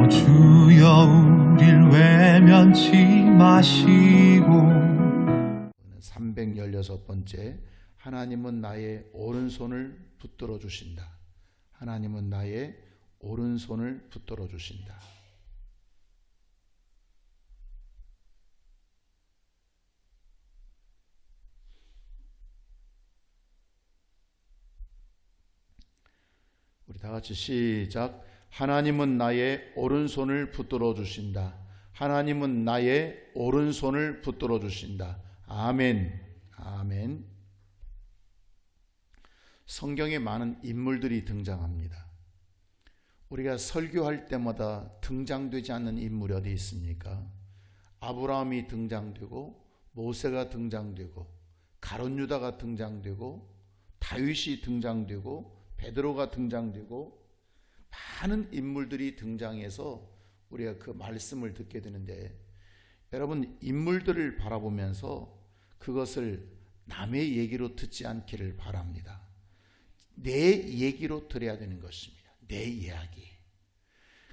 주여 우릴 외면치 마시고. 316번째, 하나님은 나의 오른손을 붙들어 주신다. 하나님은 나의 오른손을 붙들어 주신다. 우리 다 같이 시작. 하나님은 나의 오른손을 붙들어 주신다. 하나님은 나의 오른손을 붙들어 주신다. 아멘. 아멘. 성경에 많은 인물들이 등장합니다. 우리가 설교할 때마다 등장되지 않는 인물이 어디 있습니까? 아브라함이 등장되고, 모세가 등장되고, 가룟 유다가 등장되고, 다윗이 등장되고, 베드로가 등장되고, 많은 인물들이 등장해서 우리가 그 말씀을 듣게 되는데, 여러분, 인물들을 바라보면서 그것을 남의 얘기로 듣지 않기를 바랍니다. 내 얘기로 들어야 되는 것입니다. 내 이야기.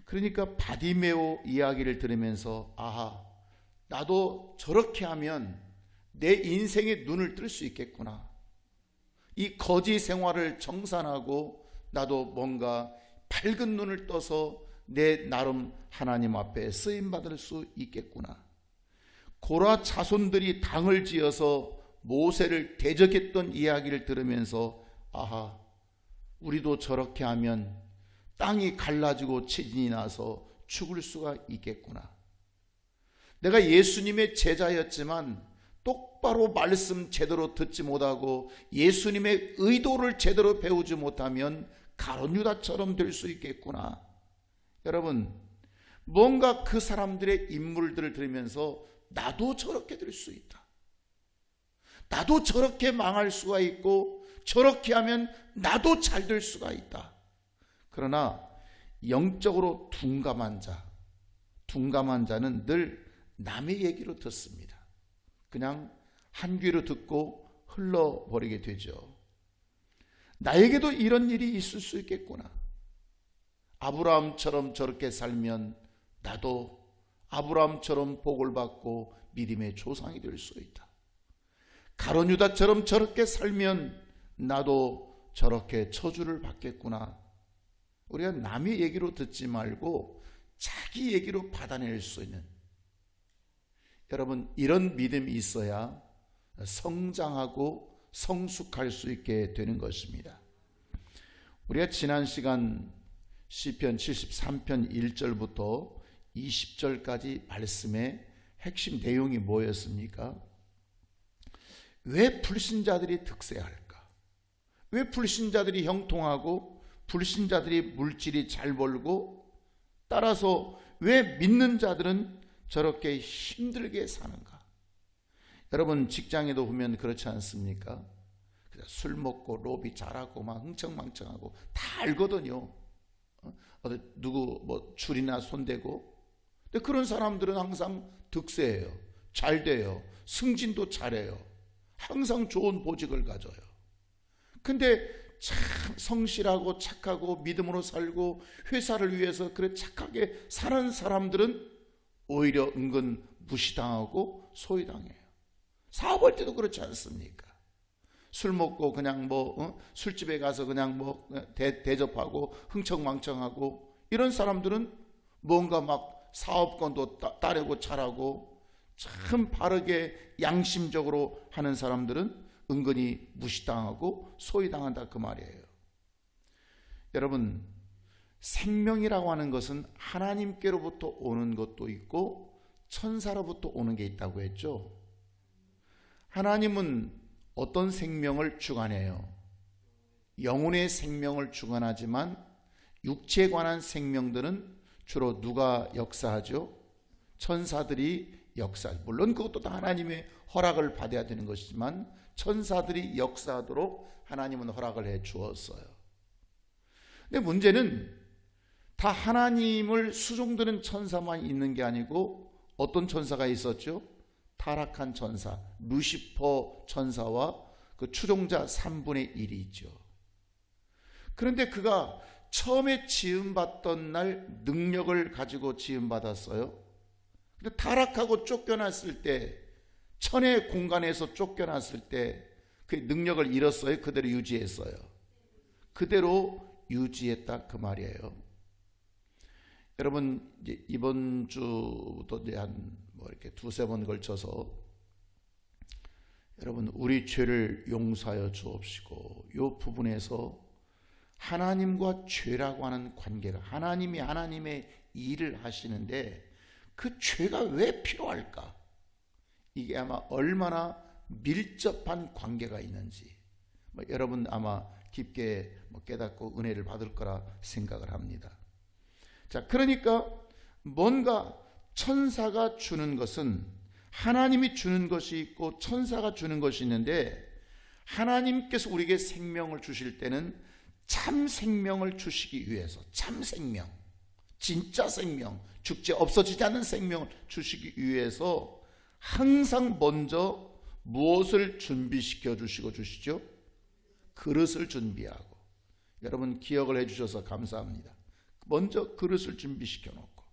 그러니까 바디메오 이야기를 들으면서, 아하, 나도 저렇게 하면 내 인생의 눈을 뜰 수 있겠구나. 이 거지 생활을 정산하고 나도 뭔가 밝은 눈을 떠서 내 나름 하나님 앞에 쓰임받을 수 있겠구나. 고라 자손들이 당을 지어서 모세를 대적했던 이야기를 들으면서, 아하, 우리도 저렇게 하면 땅이 갈라지고 지진이 나서 죽을 수가 있겠구나. 내가 예수님의 제자였지만 똑바로 말씀 제대로 듣지 못하고 예수님의 의도를 제대로 배우지 못하면 가룟 유다처럼 될 수 있겠구나. 여러분, 뭔가 그 사람들의 인물들을 들으면서 나도 저렇게 될 수 있다. 나도 저렇게 망할 수가 있고 저렇게 하면 나도 잘 될 수가 있다. 그러나 영적으로 둔감한 자는 늘 남의 얘기로 듣습니다. 그냥 한 귀로 듣고 흘러버리게 되죠. 나에게도 이런 일이 있을 수 있겠구나. 아브라함처럼 저렇게 살면 나도 아브라함처럼 복을 받고 믿음의 조상이 될 수 있다. 가룟 유다처럼 저렇게 살면 나도 저렇게 저주를 받겠구나. 우리가 남의 얘기로 듣지 말고 자기 얘기로 받아낼 수 있는, 여러분, 이런 믿음이 있어야 성장하고 성숙할 수 있게 되는 것입니다. 우리가 지난 시간 시편 73편 1절부터 20절까지 말씀의 핵심 내용이 뭐였습니까? 왜 불신자들이 득세할까? 왜 불신자들이 형통하고 불신자들이 물질이 잘 벌고, 따라서 왜 믿는 자들은 저렇게 힘들게 사는가? 여러분, 직장에도 보면 그렇지 않습니까? 술 먹고 로비 잘하고 막 흥청망청하고 다 알거든요. 누구 뭐 줄이나 손대고. 근데 그런 사람들은 항상 득세해요. 잘 돼요. 승진도 잘해요. 항상 좋은 보직을 가져요. 근데 참 성실하고 착하고 믿음으로 살고 회사를 위해서 그래 착하게 사는 사람들은 오히려 은근 무시당하고 소외당해요. 사업할 때도 그렇지 않습니까? 술 먹고 그냥 술집에 가서 그냥 대접하고 흥청망청하고, 이런 사람들은 뭔가 막 사업권도 따르고 잘하고 참 바르게 양심적으로 하는 사람들은 은근히 무시당하고 소외당한다, 그 말이에요. 여러분, 생명이라고 하는 것은 하나님께로부터 오는 것도 있고 천사로부터 오는 게 있다고 했죠. 하나님은 어떤 생명을 주관해요? 영혼의 생명을 주관하지만 육체에 관한 생명들은 주로 누가 역사하죠? 천사들이 역사하죠. 물론 그것도 다 하나님의 허락을 받아야 되는 것이지만 천사들이 역사하도록 하나님은 허락을 해 주었어요. 근데 문제는 다 하나님을 수종드는 천사만 있는 게 아니고 어떤 천사가 있었죠? 타락한 천사, 루시퍼 천사와 그 추종자 3분의 1이 있죠. 그런데 그가 처음에 지음받던 날 능력을 가지고 지음받았어요. 근데 타락하고 쫓겨났을 때, 천의 공간에서 쫓겨났을 때 그 능력을 잃었어요? 그대로 유지했어요? 그대로 유지했다 그 말이에요. 여러분, 이제 이번 주부터 이제 뭐 이렇게 두세 번 걸쳐서 여러분, 우리 죄를 용서하여 주옵시고, 이 부분에서 하나님과 죄라고 하는 관계가, 하나님이 하나님의 일을 하시는데 그 죄가 왜 필요할까? 이게 아마 얼마나 밀접한 관계가 있는지 여러분 아마 깊게 깨닫고 은혜를 받을 거라 생각을 합니다. 자, 그러니까 뭔가 천사가 주는 것은, 하나님이 주는 것이 있고 천사가 주는 것이 있는데, 하나님께서 우리에게 생명을 주실 때는 참 생명을 주시기 위해서, 참 생명, 진짜 생명, 죽지 없어지지 않는 생명을 주시기 위해서 항상 먼저 무엇을 준비시켜 주시죠? 그릇을 준비하고. 여러분 기억을 해주셔서 감사합니다. 먼저 그릇을 준비시켜 놓고,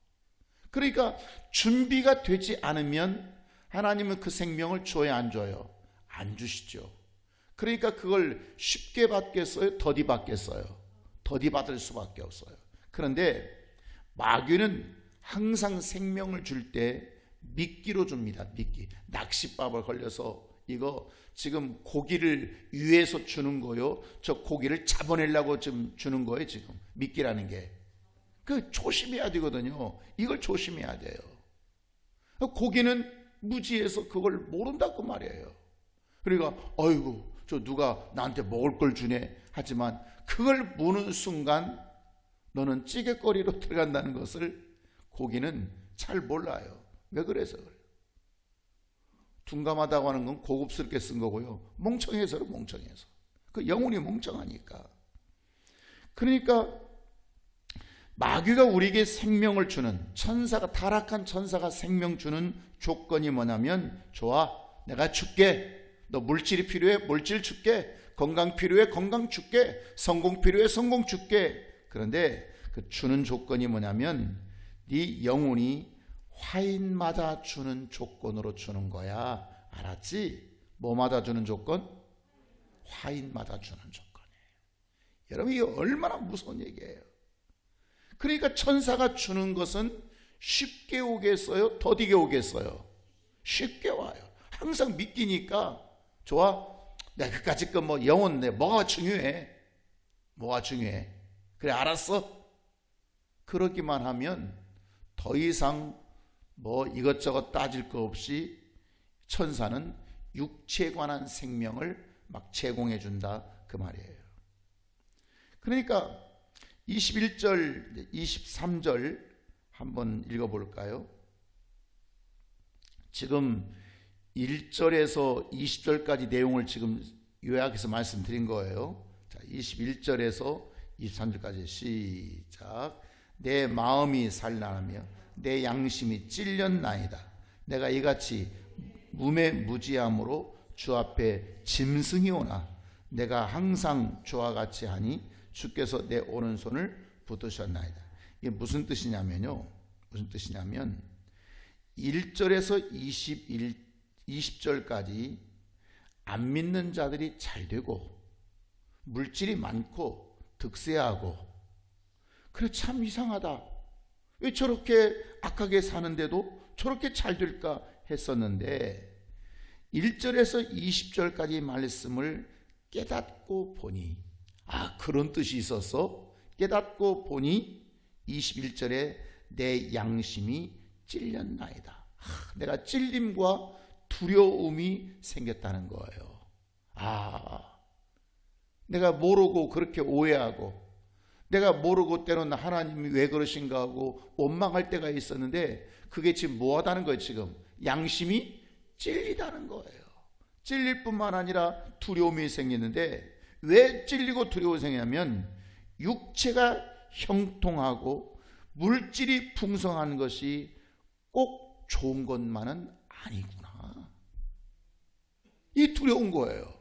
그러니까 준비가 되지 않으면 하나님은 그 생명을 줘야 안 줘요? 안 주시죠. 그러니까 그걸 쉽게 받겠어요? 더디 받겠어요? 더디 받을 수밖에 없어요. 그런데 마귀는 항상 생명을 줄 때 미끼로 줍니다. 미끼. 낚싯밥을 걸려서 이거 지금 고기를 위에서 주는 거요, 저 고기를 잡아내려고 지금 주는 거예요. 지금 미끼라는 게 그 조심해야 되거든요. 이걸 조심해야 돼요. 고기는 무지해서 그걸 모른다고 말이에요. 그러니까 어이구, 저 누가 나한테 먹을 걸 주네 하지만 그걸 무는 순간 너는 찌개거리로 들어간다는 것을 고기는 잘 몰라요. 왜 그래서 그래요? 둔감하다고 하는 건 고급스럽게 쓴 거고요, 멍청해서는 멍청해서, 그 영혼이 멍청하니까. 그러니까 마귀가 우리에게 생명을 주는, 천사가, 타락한 천사가 생명 주는 조건이 뭐냐면, 좋아, 내가 줄게. 너 물질이 필요해? 물질 줄게. 건강 필요해? 건강 줄게. 성공 필요해? 성공 줄게. 그런데 그 주는 조건이 뭐냐면, 네 영혼이 화인 맞아 주는 조건으로 주는 거야. 알았지? 뭐 맞아 주는 조건? 화인 맞아 주는 조건이에요. 여러분, 이게 얼마나 무서운 얘기예요. 그러니까 천사가 주는 것은 쉽게 오겠어요? 더디게 오겠어요? 쉽게 와요. 항상 믿기니까, 좋아, 내가 그까짓 거 뭐 영혼, 뭐가 중요해? 뭐가 중요해? 그래, 알았어. 그러기만 하면 더 이상 뭐 이것저것 따질 거 없이 천사는 육체에 관한 생명을 막 제공해 준다 그 말이에요. 그러니까 21절, 23절 한번 읽어볼까요? 지금 1절에서 20절까지 내용을 지금 요약해서 말씀드린 거예요. 자, 21절에서 23절까지 시작. 내 마음이 산란하며 내 양심이 찔렸나이다. 내가 이같이 무매무지함으로 주 앞에 짐승이 오나 내가 항상 주와 같이 하니 주께서 내 오른손을 붙드셨나이다. 이게 무슨 뜻이냐면요, 무슨 뜻이냐면 1절에서 20절까지 안 믿는 자들이 잘 되고 물질이 많고 득세하고, 그래 참 이상하다, 왜 저렇게 악하게 사는데도 저렇게 잘 될까 했었는데 1절에서 20절까지 말씀을 깨닫고 보니, 아, 그런 뜻이 있었어? 깨닫고 보니 21절에 내 양심이 찔렸나이다. 내가 찔림과 두려움이 생겼다는 거예요. 아, 내가 모르고 그렇게 오해하고, 내가 모르고 때로는 하나님이 왜 그러신가 하고 원망할 때가 있었는데, 그게 지금 뭐하다는 거예요? 지금 양심이 찔리다는 거예요. 찔릴 뿐만 아니라 두려움이 생기는데, 왜 찔리고 두려움이 생기냐면 육체가 형통하고 물질이 풍성한 것이 꼭 좋은 것만은 아니구나, 이 두려운 거예요.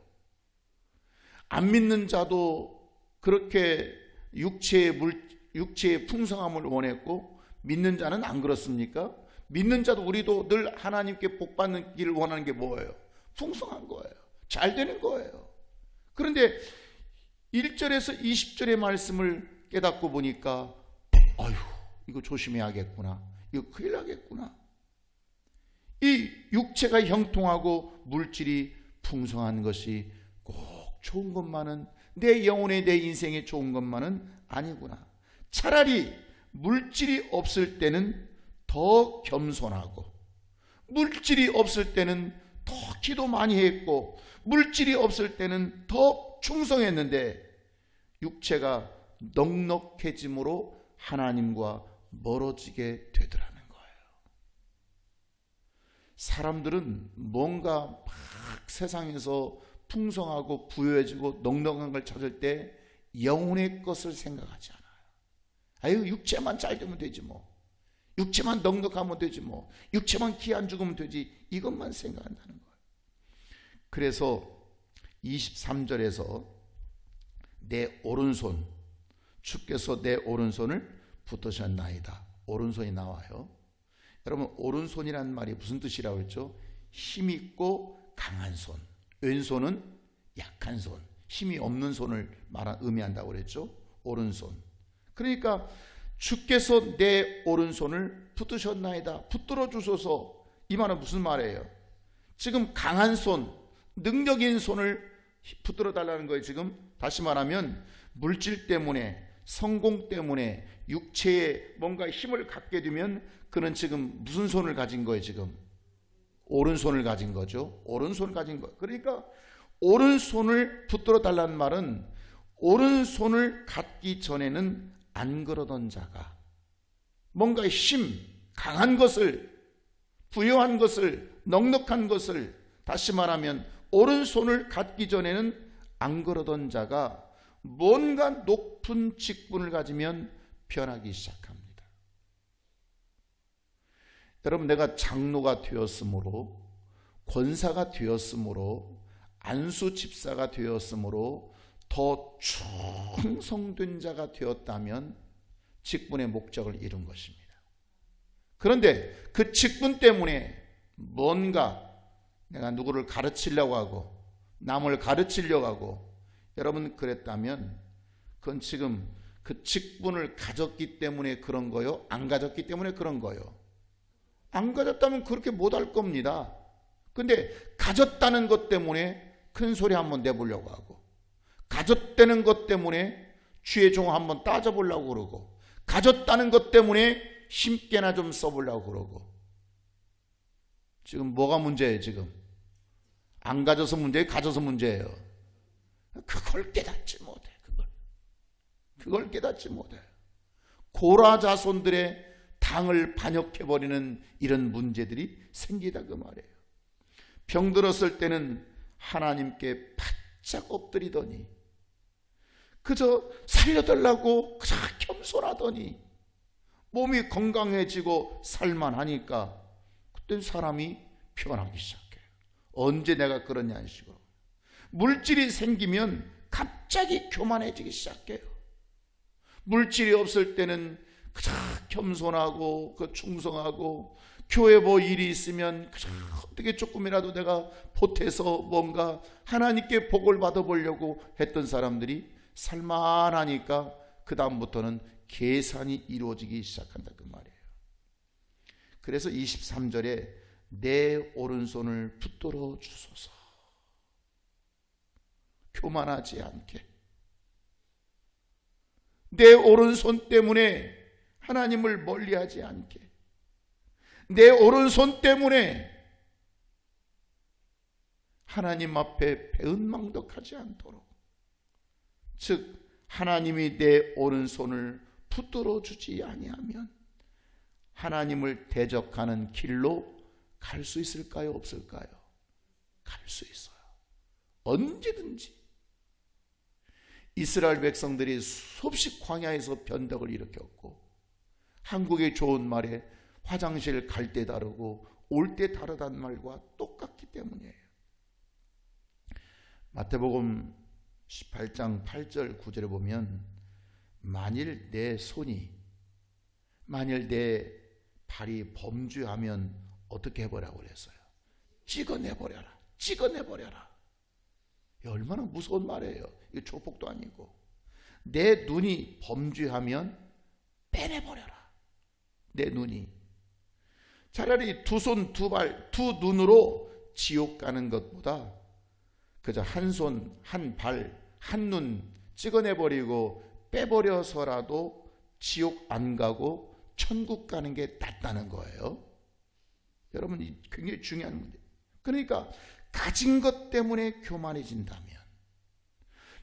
안 믿는 자도 그렇게 육체의 풍성함을 원했고 믿는 자는 안 그렇습니까? 믿는 자도 우리도 늘 하나님께 복 받는 길을 원하는 게 뭐예요? 풍성한 거예요. 잘 되는 거예요. 그런데 1절에서 20절의 말씀을 깨닫고 보니까 아유, 이거 조심해야겠구나. 이거 큰일 나겠구나. 이 육체가 형통하고 물질이 풍성한 것이 꼭 좋은 것만은, 내 영혼에 내 인생에 좋은 것만은 아니구나. 차라리 물질이 없을 때는 더 겸손하고, 물질이 없을 때는 더 기도 많이 했고, 물질이 없을 때는 더 충성했는데 육체가 넉넉해짐으로 하나님과 멀어지게 되더라는 거예요. 사람들은 뭔가 막 세상에서 풍성하고 부유해지고 넉넉한 걸 찾을 때 영혼의 것을 생각하지 않아요. 아유, 육체만 잘 되면 되지 뭐, 육체만 넉넉하면 되지 뭐, 육체만 기 안 죽으면 되지, 이것만 생각한다는 거예요. 그래서 23절에서 내 오른손, 주께서 내 오른손을 붙드셨나이다. 오른손이 나와요. 여러분, 오른손이란 말이 무슨 뜻이라고 했죠? 힘있고 강한 손. 왼손은 약한 손, 힘이 없는 손을 의미한다고 그랬죠. 오른손. 그러니까 주께서 내 오른손을 붙드셨나이다. 붙들어 주소서. 이 말은 무슨 말이에요? 지금 강한 손, 능력인 손을 붙들어 달라는 거예요. 지금 다시 말하면 물질 때문에, 성공 때문에 육체에 뭔가 힘을 갖게 되면 그는 지금 무슨 손을 가진 거예요? 지금 오른손을 가진 거죠. 오른손을 가진 거예요. 그러니까 오른손을 붙들어 달라는 말은 오른손을 갖기 전에는 안 그러던 자가 뭔가 힘, 강한 것을, 부유한 것을, 넉넉한 것을, 다시 말하면 오른손을 갖기 전에는 안 그러던 자가 뭔가 높은 직분을 가지면 변하기 시작합니다. 여러분, 내가 장로가 되었으므로, 권사가 되었으므로, 안수 집사가 되었으므로 더 충성된 자가 되었다면 직분의 목적을 이룬 것입니다. 그런데 그 직분 때문에 뭔가 내가 누구를 가르치려고 하고 남을 가르치려고 하고, 여러분 그랬다면 그건 지금 그 직분을 가졌기 때문에 그런 거요? 안 가졌기 때문에 그런 거요? 안 가졌다면 그렇게 못할 겁니다. 근데 가졌다는 것 때문에 큰 소리 한번 내보려고 하고, 가졌다는 것 때문에 주의 종 한번 따져보려고 그러고, 가졌다는 것 때문에 힘께나 좀 써보려고 그러고, 지금 뭐가 문제예요? 지금 안 가져서 문제예요? 가져서 문제예요? 그걸 깨닫지 못해. 그걸 깨닫지 못해. 고라 자손들의 당을 반역해버리는 이런 문제들이 생기다 그 말이에요. 병들었을 때는 하나님께 바짝 엎드리더니, 그저 살려달라고 그저 겸손하더니, 몸이 건강해지고 살만하니까 그때 사람이 변하기 시작해요. 언제 내가 그러냐 식으로. 물질이 생기면 갑자기 교만해지기 시작해요. 물질이 없을 때는 그저 겸손하고 충성하고, 교회 뭐 일이 있으면 그저 어떻게 조금이라도 내가 보태서 뭔가 하나님께 복을 받아보려고 했던 사람들이 살만하니까 그 다음부터는 계산이 이루어지기 시작한다 그 말이에요. 그래서 23절에 내 오른손을 붙들어 주소서. 교만하지 않게, 내 오른손 때문에 하나님을 멀리하지 않게, 내 오른손 때문에 하나님 앞에 배은망덕하지 않도록, 즉 하나님이 내 오른손을 붙들어 주지 아니하면 하나님을 대적하는 길로 갈 수 있을까요? 없을까요? 갈 수 있어요. 언제든지. 이스라엘 백성들이 수없이 광야에서 변덕을 일으켰고, 한국의 좋은 말에 화장실 갈 때 다르고 올 때 다르다는 말과 똑같기 때문이에요. 마태복음 18장 8절 9절에 보면 만일 내 손이, 만일 내 발이 범죄하면 어떻게 해보라고 그랬어요? 찍어내버려라. 찍어내버려라. 얼마나 무서운 말이에요. 이거 조폭도 아니고. 내 눈이 범죄하면 빼내버려라. 내 눈이. 차라리 두 손, 두 발, 두 눈으로 지옥 가는 것보다 그저 한 손, 한 발, 한 눈 찍어내버리고 빼버려서라도 지옥 안 가고 천국 가는 게 낫다는 거예요. 여러분, 이 굉장히 중요한 문제. 그러니까 가진 것 때문에 교만해진다면,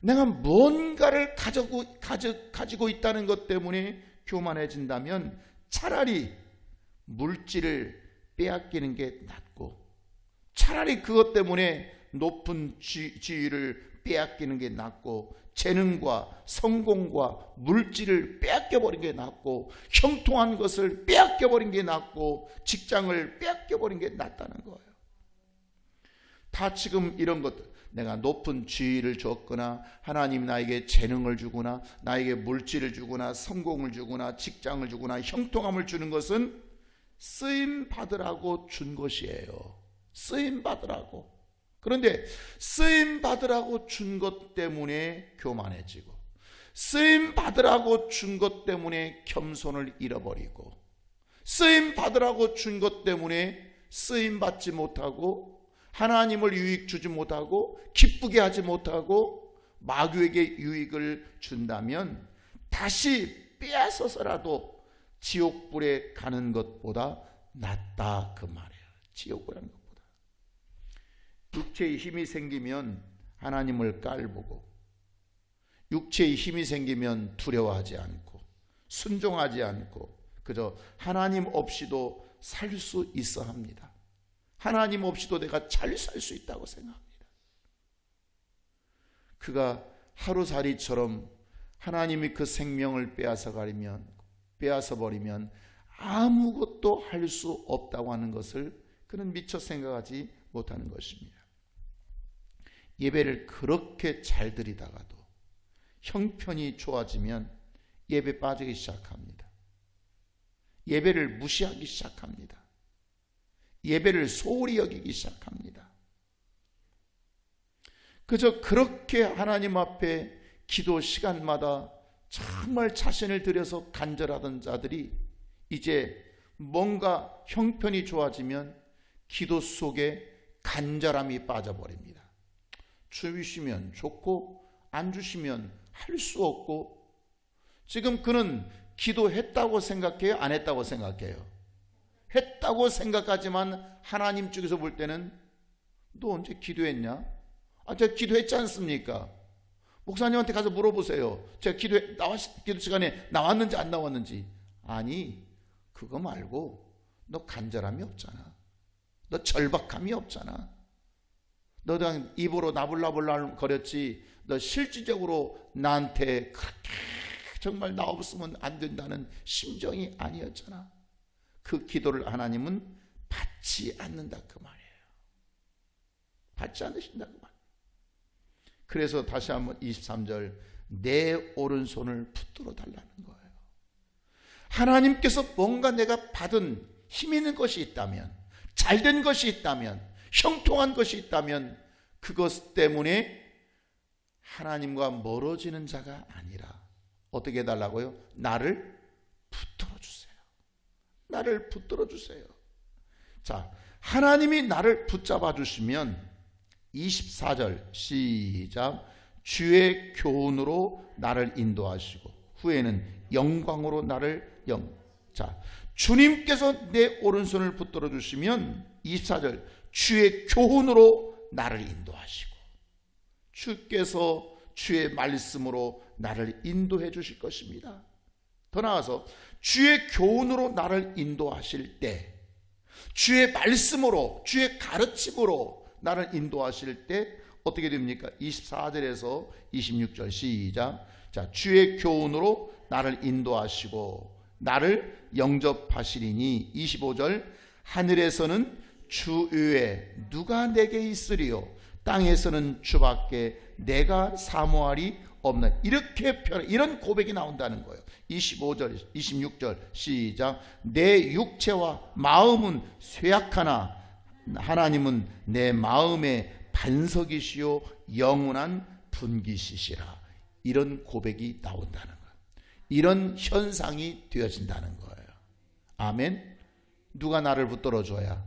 내가 뭔가를 가지고 있다는 것 때문에 교만해진다면 차라리 물질을 빼앗기는 게 낫고, 차라리 그것 때문에 높은 지위를 빼앗기는 게 낫고, 재능과 성공과 물질을 빼앗겨버린 게 낫고, 형통한 것을 빼앗겨버린 게 낫고, 직장을 빼앗겨버린 게 낫다는 거예요. 다 지금 이런 것들, 내가 높은 지위를 줬거나 하나님이 나에게 재능을 주거나 나에게 물질을 주거나 성공을 주거나 직장을 주거나 형통함을 주는 것은 쓰임 받으라고 준 것이에요. 쓰임 받으라고. 그런데 쓰임 받으라고 준 것 때문에 교만해지고, 쓰임 받으라고 준 것 때문에 겸손을 잃어버리고, 쓰임 받으라고 준 것 때문에 쓰임 받지 못하고 하나님을 유익 주지 못하고 기쁘게 하지 못하고 마귀에게 유익을 준다면 다시 빼앗아서라도 지옥불에 가는 것보다 낫다, 그 말이에요. 지옥불에 가는 것보다. 육체의 힘이 생기면 하나님을 깔보고, 육체의 힘이 생기면 두려워하지 않고 순종하지 않고 그저 하나님 없이도 살 수 있어 합니다. 하나님 없이도 내가 잘 살 수 있다고 생각합니다. 그가 하루살이처럼 하나님이 그 생명을 빼앗아 버리면 아무것도 할 수 없다고 하는 것을 그는 미처 생각하지 못하는 것입니다. 예배를 그렇게 잘 드리다가도 형편이 좋아지면 예배 빠지기 시작합니다. 예배를 무시하기 시작합니다. 예배를 소홀히 여기기 시작합니다. 그저 그렇게 하나님 앞에 기도 시간마다 정말 자신을 들여서 간절하던 자들이 이제 뭔가 형편이 좋아지면 기도 속에 간절함이 빠져버립니다. 주시면 좋고 안 주시면 할 수 없고, 지금 그는 기도했다고 생각해요? 안 했다고 생각해요? 했다고 생각하지만 하나님 쪽에서 볼 때는 너 언제 기도했냐? 제가 기도했지 않습니까? 목사님한테 가서 물어보세요. 제가 기도 시간에 나왔는지 안 나왔는지. 아니, 그거 말고 너 간절함이 없잖아. 너 절박함이 없잖아. 너 그냥 입으로 나불나불 거렸지, 너 실질적으로 나한테 그렇게 정말 나 없으면 안 된다는 심정이 아니었잖아. 그 기도를 하나님은 받지 않는다, 그 말이에요. 받지 않으신다, 그 말이에요. 그래서 다시 한번 23절, 내 오른손을 붙들어 달라는 거예요. 하나님께서 뭔가 내가 받은 힘 있는 것이 있다면, 잘된 것이 있다면, 형통한 것이 있다면 그것 때문에 하나님과 멀어지는 자가 아니라 어떻게 해달라고요? 나를 붙들어 주세요. 나를 붙들어 주세요. 자, 하나님이 나를 붙잡아 주시면 24절 시작. 주의 교훈으로 나를 인도하시고 후에는 영광으로 나를 자, 주님께서 내 오른손을 붙들어 주시면 24절 주의 교훈으로 나를 인도하시고, 주께서 주의 말씀으로 나를 인도해 주실 것입니다. 더 나아가서 주의 교훈으로 나를 인도하실 때, 주의 말씀으로, 주의 가르침으로 나를 인도하실 때 어떻게 됩니까? 24절에서 26절 시작. 자, 주의 교훈으로 나를 인도하시고 나를 영접하시리니 25절 하늘에서는 주 외에 누가 내게 있으리요, 땅에서는 주밖에 내가 사모하리 없는, 이렇게 이런 고백이 나온다는 거예요. 25절 26절 시작. 내 육체와 마음은 쇠약하나 하나님은 내 마음의 반석이시요 영원한 분기시시라. 이런 고백이 나온다는 거예요. 이런 현상이 되어진다는 거예요. 아멘. 누가 나를 붙들어 줘야?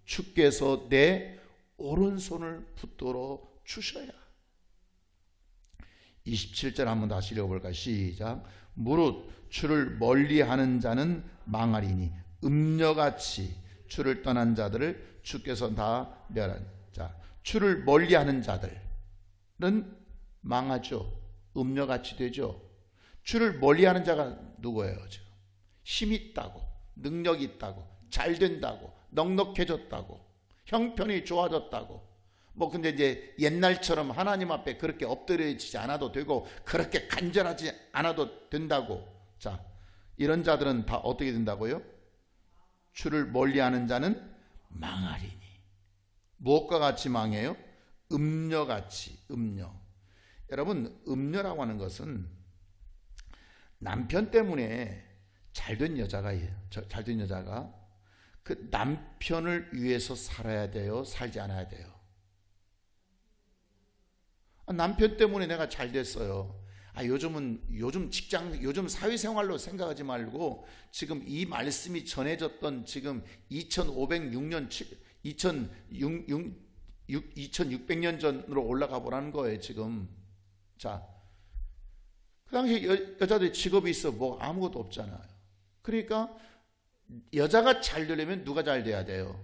주께서 내 오른손을 붙들어 주셔야. 27절 한번 다시 읽어볼까요? 시작. 무릇 주를 멀리하는 자는 망하리니 음녀같이 주를 떠난 자들을 주께서 다 멸한. 자, 주를 멀리하는 자들은 망하죠. 음녀같이 되죠. 주를 멀리하는 자가 누구예요? 지금 힘 있다고, 능력 있다고, 잘 된다고, 넉넉해졌다고, 형편이 좋아졌다고. 뭐 근데 이제 옛날처럼 하나님 앞에 그렇게 엎드려지지 않아도 되고 그렇게 간절하지 않아도 된다고. 자, 이런 자들은 다 어떻게 된다고요? 주를 멀리하는 자는 망하리니. 무엇과 같이 망해요? 음녀같이. 음녀. 여러분, 음녀라고 하는 것은 남편 때문에 잘된 여자가 그 남편을 위해서 살아야 돼요? 살지 않아야 돼요? 남편 때문에 내가 잘 됐어요. 요즘 직장, 요즘 사회생활로 생각하지 말고 지금 이 말씀이 전해졌던 지금 2506년, 2600년 전으로 올라가 보라는 거예요, 지금. 자, 그 당시에 여자들 직업이 있어 뭐 아무것도 없잖아요. 그러니까 여자가 잘 되려면 누가 잘 돼야 돼요?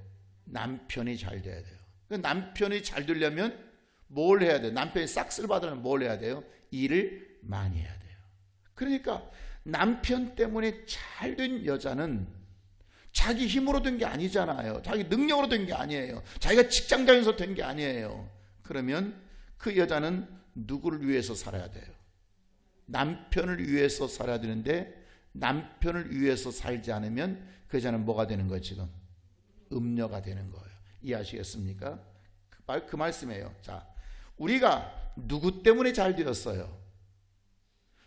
남편이 잘 돼야 돼요. 남편이 잘 되려면 뭘 해야 돼요? 남편이 싹쓸 받으려면 뭘 해야 돼요? 일을 많이 해야 돼요. 그러니까 남편 때문에 잘 된 여자는 자기 힘으로 된 게 아니잖아요. 자기 능력으로 된 게 아니에요. 자기가 직장 다녀서 된 게 아니에요. 그러면 그 여자는 누구를 위해서 살아야 돼요? 남편을 위해서 살아야 되는데 남편을 위해서 살지 않으면 그 여자는 뭐가 되는 거예요? 지금 음녀가 되는 거예요. 이해하시겠습니까? 그 말씀이에요. 자, 우리가 누구 때문에 잘 되었어요?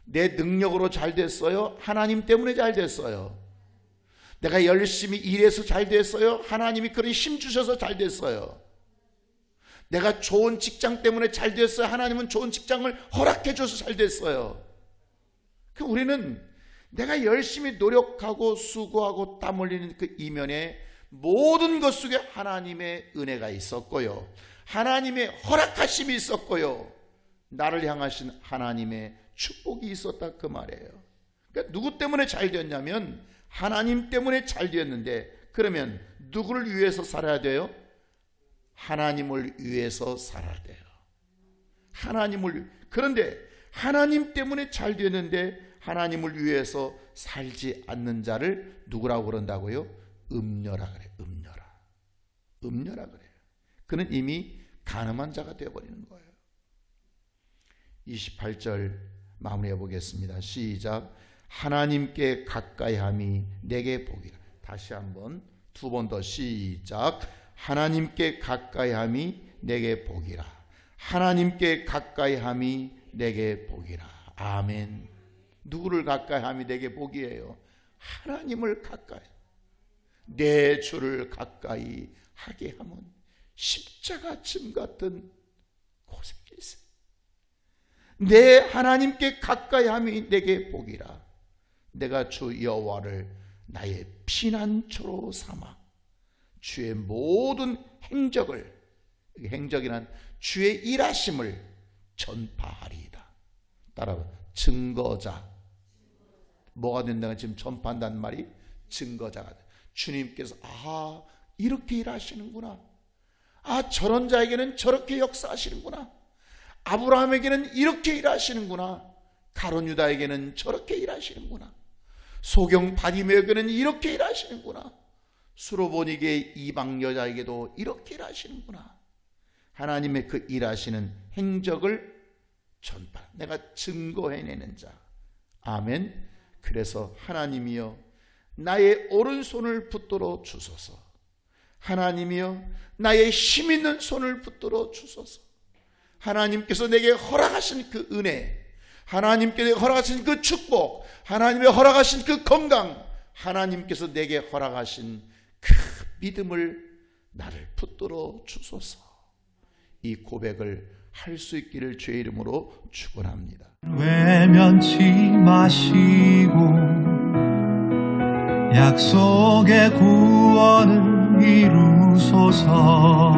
내 능력으로 잘 됐어요? 하나님 때문에 잘 됐어요? 내가 열심히 일해서 잘 됐어요? 하나님이 그런 힘 주셔서 잘 됐어요? 내가 좋은 직장 때문에 잘 됐어요? 하나님은 좋은 직장을 허락해 줘서 잘 됐어요? 우리는 내가 열심히 노력하고 수고하고 땀 흘리는 그 이면에 모든 것 속에 하나님의 은혜가 있었고요, 하나님의 허락하심이 있었고요, 나를 향하신 하나님의 축복이 있었다, 그 말이에요. 그러니까 누구 때문에 잘 되었냐면 하나님 때문에 잘 되었는데, 그러면 누구를 위해서 살아야 돼요? 하나님을 위해서 살아야 돼요. 그런데 하나님 때문에 잘 되었는데 하나님을 위해서 살지 않는 자를 누구라고 그런다고요? 음녀라 그래요. 음녀라 그래요. 그는 이미 간음한 자가 되어버리는 거예요. 28절 마무리해 보겠습니다. 시작. 하나님께 가까이함이 내게 복이라. 다시 한번 두 번 더 시작. 하나님께 가까이함이 내게 복이라. 하나님께 가까이함이 내게 복이라. 아멘. 누구를 가까이함이 내게 복이에요? 하나님을 가까이, 내 주를 가까이 하게 하면 십자가 짐 같은 고생일세. 내 하나님께 가까이함이 내게 복이라. 내가 주 여호와를 나의 피난처로 삼아 주의 모든 행적을, 행적이란 주의 일하심을 전파하리이다. 따라와, 증거자. 뭐가 된다는, 지금 전파한다는 말이 증거자가 돼. 주님께서 이렇게 일하시는구나, 저런 자에게는 저렇게 역사하시는구나, 아브라함에게는 이렇게 일하시는구나, 가룟 유다에게는 저렇게 일하시는구나, 소경 바디메에게는 이렇게 일하시는구나, 수로보니게 이방 여자에게도 이렇게 일하시는구나. 하나님의 그 일하시는 행적을 전파, 내가 증거해내는 자. 아멘. 그래서 하나님이여 나의 오른손을 붙들어 주소서. 하나님이여 나의 힘 있는 손을 붙들어 주소서. 하나님께서 내게 허락하신 그 은혜, 하나님께 허락하신 그 축복, 하나님의 허락하신 그 건강, 하나님께서 내게 허락하신 그 믿음을 나를 붙들어 주소서. 이 고백을 할 수 있기를 주의 이름으로 축원합니다. 외면치 마시고 약속의 구원을 이루소서.